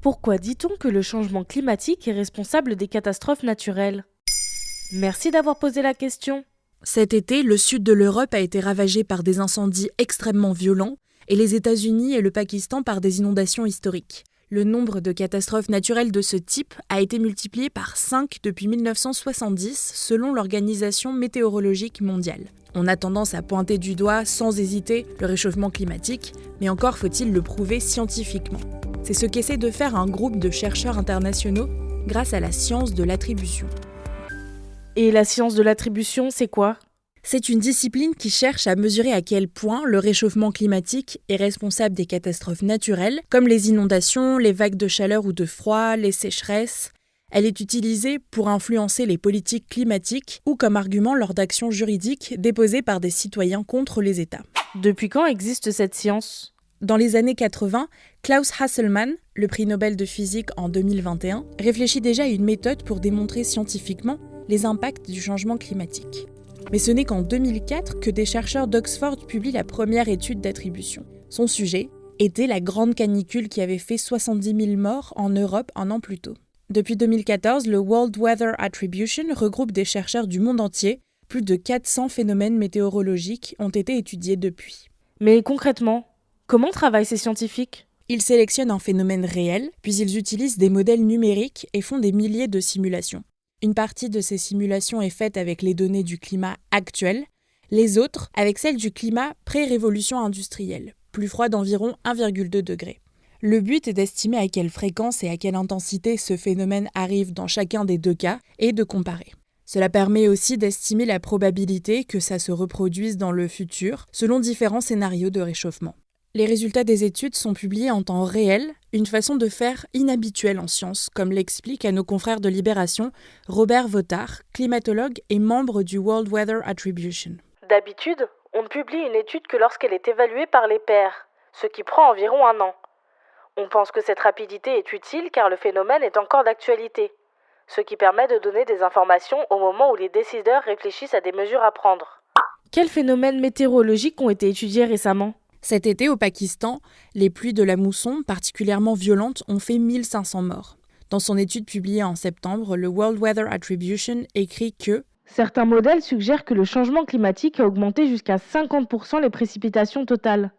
Pourquoi dit-on que le changement climatique est responsable des catastrophes naturelles ? Merci d'avoir posé la question. Cet été, le sud de l'Europe a été ravagé par des incendies extrêmement violents et les États-Unis et le Pakistan par des inondations historiques. Le nombre de catastrophes naturelles de ce type a été multiplié par 5 depuis 1970 selon l'Organisation météorologique mondiale. On a tendance à pointer du doigt sans hésiter le réchauffement climatique, mais encore faut-il le prouver scientifiquement. C'est ce qu'essaie de faire un groupe de chercheurs internationaux grâce à la science de l'attribution. Et la science de l'attribution, c'est quoi ? C'est une discipline qui cherche à mesurer à quel point le réchauffement climatique est responsable des catastrophes naturelles, comme les inondations, les vagues de chaleur ou de froid, les sécheresses. Elle est utilisée pour influencer les politiques climatiques ou comme argument lors d'actions juridiques déposées par des citoyens contre les États. Depuis quand existe cette science ? Dans les années 80, Klaus Hasselmann, le prix Nobel de physique en 2021, réfléchit déjà à une méthode pour démontrer scientifiquement les impacts du changement climatique. Mais ce n'est qu'en 2004 que des chercheurs d'Oxford publient la première étude d'attribution. Son sujet était la grande canicule qui avait fait 70 000 morts en Europe un an plus tôt. Depuis 2014, le World Weather Attribution regroupe des chercheurs du monde entier. Plus de 400 phénomènes météorologiques ont été étudiés depuis. Mais concrètement, comment travaillent ces scientifiques ? Ils sélectionnent un phénomène réel, puis ils utilisent des modèles numériques et font des milliers de simulations. Une partie de ces simulations est faite avec les données du climat actuel, les autres avec celles du climat pré-révolution industrielle, plus froid d'environ 1,2 degré. Le but est d'estimer à quelle fréquence et à quelle intensité ce phénomène arrive dans chacun des deux cas et de comparer. Cela permet aussi d'estimer la probabilité que ça se reproduise dans le futur selon différents scénarios de réchauffement. Les résultats des études sont publiés en temps réel, une façon de faire inhabituelle en sciences, comme l'explique à nos confrères de Libération Robert Votard, climatologue et membre du World Weather Attribution. D'habitude, on ne publie une étude que lorsqu'elle est évaluée par les pairs, ce qui prend environ 1 an. On pense que cette rapidité est utile car le phénomène est encore d'actualité, ce qui permet de donner des informations au moment où les décideurs réfléchissent à des mesures à prendre. Quels phénomènes météorologiques ont été étudiés récemment ? Cet été, au Pakistan, les pluies de la mousson, particulièrement violentes, ont fait 1500 morts. Dans son étude publiée en septembre, le World Weather Attribution écrit que certains modèles suggèrent que le changement climatique a augmenté jusqu'à 50% les précipitations totales.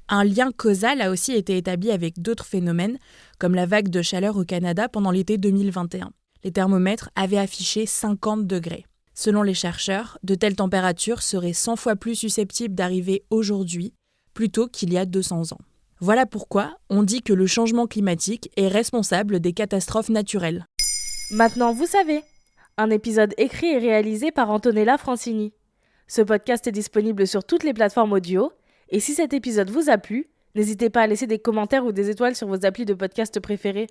Un lien causal a aussi été établi avec d'autres phénomènes, comme la vague de chaleur au Canada pendant l'été 2021. Les thermomètres avaient affiché 50 degrés. Selon les chercheurs, de telles températures seraient 100 fois plus susceptibles d'arriver aujourd'hui plutôt qu'il y a 200 ans. Voilà pourquoi on dit que le changement climatique est responsable des catastrophes naturelles. Maintenant, vous savez, un épisode écrit et réalisé par Antonella Francini. Ce podcast est disponible sur toutes les plateformes audio, et si cet épisode vous a plu, n'hésitez pas à laisser des commentaires ou des étoiles sur vos applis de podcast préférés.